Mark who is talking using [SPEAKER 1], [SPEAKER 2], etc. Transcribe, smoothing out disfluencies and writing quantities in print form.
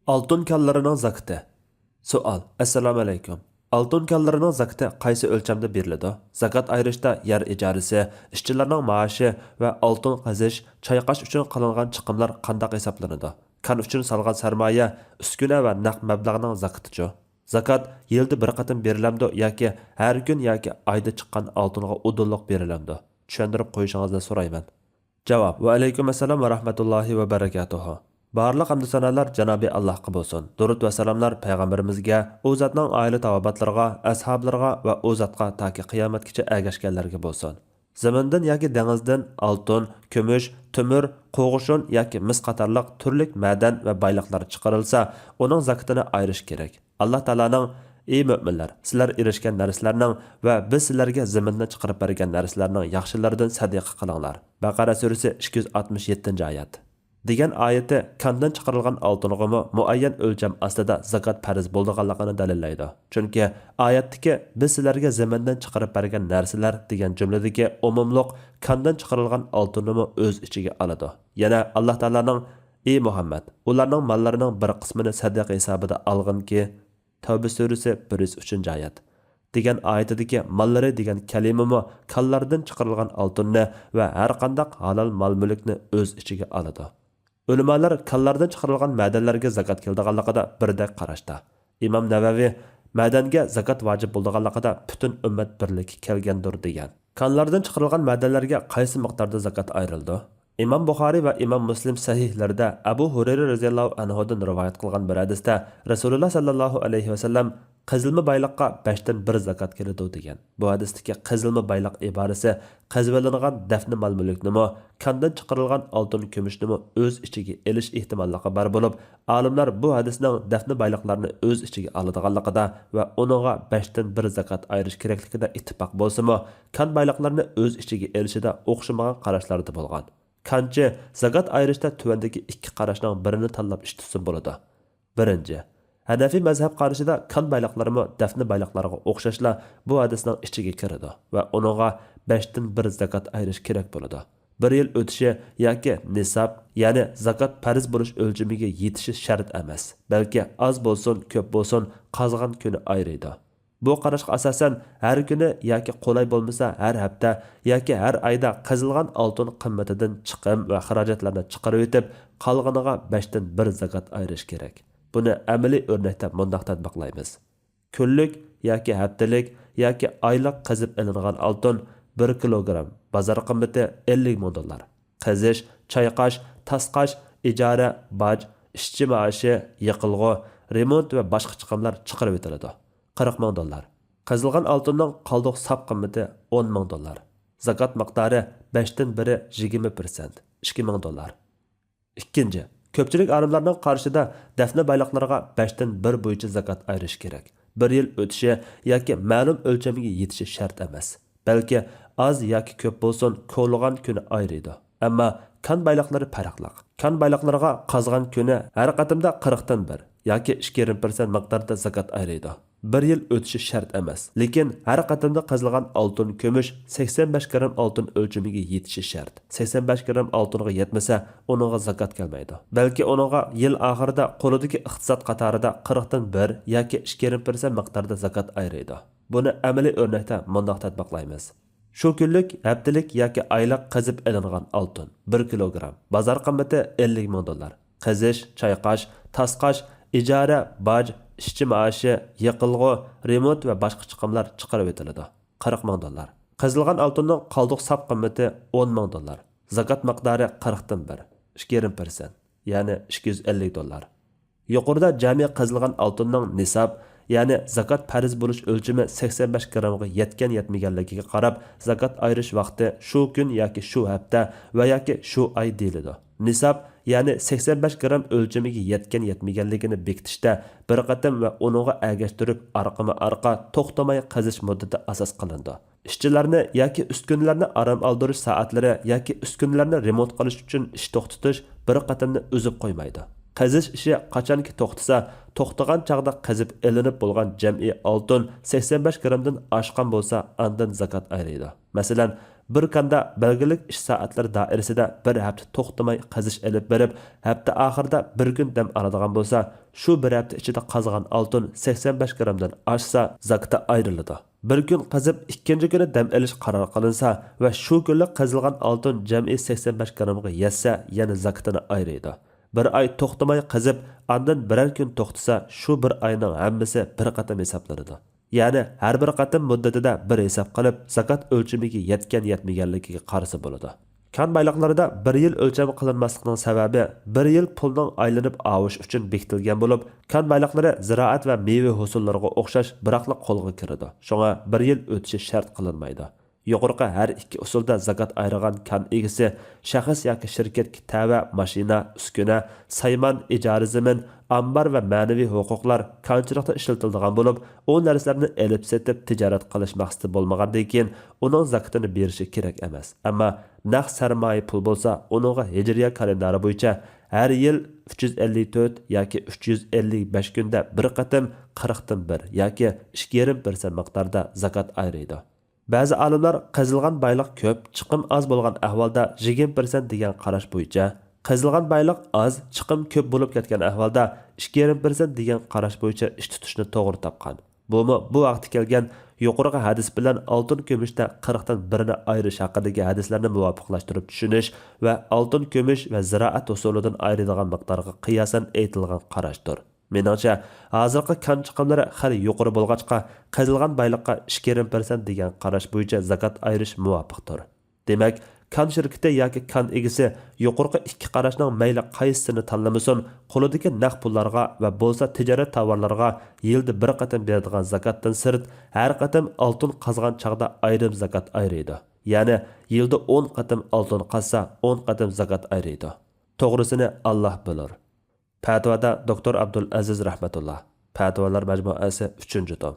[SPEAKER 1] Altın kallarının zakıtı. Sual. Assalamu alaykum. Altın kallarının zakıtı qaysi ölçemde beriladi? Zakat ayrışda yer ijarisi, işçilarning maaşı ve altın qazish, çayqash uchun qilingan chiqimlar qandaq hisoblanadi? Kan uchun salgan sarmoya, uskuna va naqd mablag'ning zakatichi. Zakat yilda bir qatim berilamdi yoki har kun yoki oyda chiqqan oltinga udulliq berilamdi? Tushuntirib qo'yishingizni so'rayman. Javob. Va alaykum assalom va rahmatullohi va barakatuh. Barliq hamd sanolar Janobi Allohga bo'lsin. Durud va salomlar payg'ambarimizga, u zotning oila tavobatlariga, ashablariga va u zotga toki qiyomatgacha ergashganlarga bo'lsin. Zamindan yoki dengizdan oltin, kumush, temir, qo'g'ishon yoki mis qatorliq turli madan va boyliqlar chiqarilsa, uning zakatini ayirish kerak. Alloh taolaning: "Ey mu'minlar, sizlar erishgan narsalarning va biz sizlarga zamindan chiqarib bergan narsalarning yaxshilaridan sadaqa qilinglar." Baqara surasi 267-oyat. degan oyati kandan chiqarilgan oltinga muayyan o'lcham ostida zakot farz bo'lganligini dalillaydi. Chunki oyatdagi biz sizlarga zamindan chiqarib bergan narsalar degan jumladagi umumliq kandan chiqarilgan oltinni o'z ichiga oladi. Yana Alloh taolaning: "Ey Muhammad, ularning mollarining bir qismini sadaqa hisobida olginki." Tavba surasi 103-oyat. degan oyatidagi mollari degan kalimami kallardan chiqarilgan oltinni va har qanday halol mol-mulkni o'z ichiga oladi. Ulamolar kallardan chiqarilgan madanlarga zakat keldiganligida birdek qarashda. Imom Navaviy madanga zakat vojib bo'lganligida butun ummat birligi kelgandir degan. Kallardan chiqarilgan madanlarga qaysi miqdorda zakat ayrildi? Imom Buxoriy va Imom Muslim sahihlarida Abu Hurayra radhiyallohu anhu dan rivoyat qilgan bir hadisda Rasululloh sallallohu alayhi vasallam qazilma bayliqqa 5dan 1 zakat keladi degan. Bu hadisdagi qazilma bayliq iborasi qazvalangan dafni mol-mulkni kandan chiqarilgan oltin kumushnimi o'z ichiga elish ehtimolligi bor bo'lib, olimlar bu hadisning dafni bayliqlarni o'z ichiga oladiganligida va uninga 5dan 1 zakat ayirish kerakligida ittifoq bo'lsa-mu, kan bayliqlarni o'z ichiga elishida o'xshamagan qarashlarda bo'lgan. Kanchi zakat ayirishda tuvandagi ikki qarashning birini tanlab ish tutsin bo'ladi. Birinchi, Hanafi mazhab qarashida kan bayliqlarimi dafni bayliqlariga o'xshashla bu hadisning ichiga kiradi va uninga 5dan 1 zakat ayirish kerak bo'ladi. Bir yil o'tishi yoki nisob, ya'ni zakat farz bo'lish o'lchamiga yetishi shart emas, balki oz bo'lsin, ko'p bo'lsin, qazg'an kuni ayriydi. Bu qarashga asosan har kuni yoki qulay bo'lmasa har hafta yoki har oyda qazilgan oltin qimmatidan chiqim va xarajatlarni chiqarib o'tib, qolganiga 5dan 1 zakat ayirish kerak. Buni amaliy o'rnakda mundaq tatbiqlaymiz. Kunlik yoki haftalik yoki oylik qazib olingan oltin 1 kilogramm, bozor qimmati 50 ming dollar. Qazish, chayqash, tasqash, ijara, boj, ishchi maoshi, yiqilg'i, remont va boshqa chiqimlar chiqarib o'tiladi. 40 ming dollar. Qazilgan oltinning qoldiq sap qimmati 10 ming dollar. Zakat miqdori 5dan 1 20%, 2 ming dollar. Ikkinchi, ko'pchilik olimlarning qarshida dafna bayliqlariga 5dan 1 bo'yicha zakat ayirish kerak. Bir yil o'tishi yoki ma'lum o'lchamiga yetishi shart emas, balki oz yoki ko'p bo'lsin, ko'lg'an kuni ayriydi. Ammo kan bayliqlari farqli. Kan bayliqlariga qazgan kuni har qatimda 40dan 1 yoki 2,5% miqdorda zakat ayriydi. Bir yil o'tishi shart emas, lekin har qatimda qazilgan oltin, kumush 85 gram oltin o'lchamiga yetishi shart. 85 gram oltinga yetmasa, uningga zakat kelmaydi. Balki uningga yil oxirida qo'lidagi iqtisod qatorida 40dan 1 yoki 2,5% miqdorda zakat ayriydi. Buni amaliy o'rnakda mundaq tatbiqlaymiz. Shu kunlik, haftalik yoki oylik qazib olingan oltin 1 kilogramm, bozor qimmati 50 ming dollar. Qazish, chayqash, tasqash, ijara, boj, ishchi maoshi, yiqilg'i, remont va boshqa chiqimlar chiqarib o'tiladi. 40 ming dollar. Qazilgan oltinning qoldiq sap qimmati 10 ming dollar. Zakat miqdori 40dan 1, 2,5%, ya'ni 250 dollar. Yuqorida jami qazilgan oltinning nisob, ya'ni zakat farz bo'lish o'lchami 85 grammga yetgan yetmaganligiga qarab, zakat ayirish vaqti shu kun yoki shu hafta va yoki shu oy deyiladi. Nisob, ya'ni 85 gram o'lchamiga yetgan yetmaganligini bekitishda bir qatim va uningga ergashtirib orqama-orqa to'xtamay qazish muddati asos qilindi. Ishchilarni yoki uskunlarni aram oldirish soatlari yoki uskunlarni remont qilish uchun ish to'xtatish bir qatimni o'zib qo'ymaydi. Qazish ishi qachonki to'xtasa, to'xtagan chaqda qazib elinib bo'lgan jam'iy oltin 85 gramdan oshgan bo'lsa, andan zakat ayriydi. Masalan, bir kanda belgilik ish soatlari doirasida bir hafta to'xtamay qazish elib berib, hafta oxirida bir kun dam oladigan bo'lsa, shu bir hafta ichida qazgan oltin 85 grammdan oshsa zakatga ayriladi. Bir kun qazib, ikkinchi kuni dam olish qaror qilinsa va shu kunlik qazilgan oltin jami 85 grammga yetsa, yana zakatini ayriydi. Bir oy to'xtamay qazib, ondan birer kun to'xtasa, shu bir oyning hammasi bir qatam hisoblanadi. Ya'ni har bir qatim muddatida bir hisob qilib, zakat o'lchamiga yetgan-yetmaganligiga qarasa bo'ladi. Kan bayliqlarida 1 yil o'lchami qilinmasligining sababi 1 yil pulning aylanib avish uchun bekitilgan bo'lib, kan bayliqlari ziroat va meva hosullariga o'xshash biroqla qo'lga kiradi. Shunga 1 yil o'tishi shart qilinmaydi. Yuqorqi har ikki usulda zakat ayırgan kan egisi shaxs yoki shirkatga tava, mashina, uskuna, saymon, ijara zamin, ambar va ma'naviy huquqlar kanchilikda ishlatiladigan bo'lib, o narsalarni elib setib tijorat qilish maqsadi bo'lmagandan keyin uning zakatini berishi kerak emas. Ammo naqd sarmoya pul bo'lsa, uningga hijriya kalendari bo'yicha har yil 354 yoki 355 kunda bir qatim 40 dan 1 yoki 2,5% miqdorda zakat ayriydi. Ba'zi olimlar qazilgan bayliq ko'p, chiqim az bo'lgan ahvolda 20% degan qarash bo'yicha, qazilgan bayliq az, chiqim ko'p bo'lib ketgan ahvolda 2,5% degan qarash bo'yicha ish tutishni to'g'ri topgan. Bu vaqtda kelgan yuqorqi hadis bilan oltin kumushda 40 dan 1 ni ayirish haqidagi hadislarni muvofiqlashtirib tushunish va oltin kumush va ziroat usulidan ayriladigan miqdorga qiyosan aytilgan qarashdir. Meningcha, hozirgi kan chiqimlari hali yuqori bo'lg'achqa, qazilgan bayliqqa 2,5% degan qarash bo'yicha zakat ayirish muvofiqdir. Demak, kan shirkati yoki kan egisi yuqorqi ikki qarashning mayli qaysisini tanlamasin, qo'lidagi naqd pullarga va bo'lsa tijorat tovarlarga yilda bir qatim beradigan zakatdan sirt, har qatim oltin qazgan chaqda ayrim zakat ayriydi. Ya'ni yilda 10 qatim oltin qazsa, 10 qatim zakat ayriydi. To'g'risini Alloh bilir. Fatvoda Doktor Abdul Aziz rahmatullah. Fatvolar majmuasi 3-tom.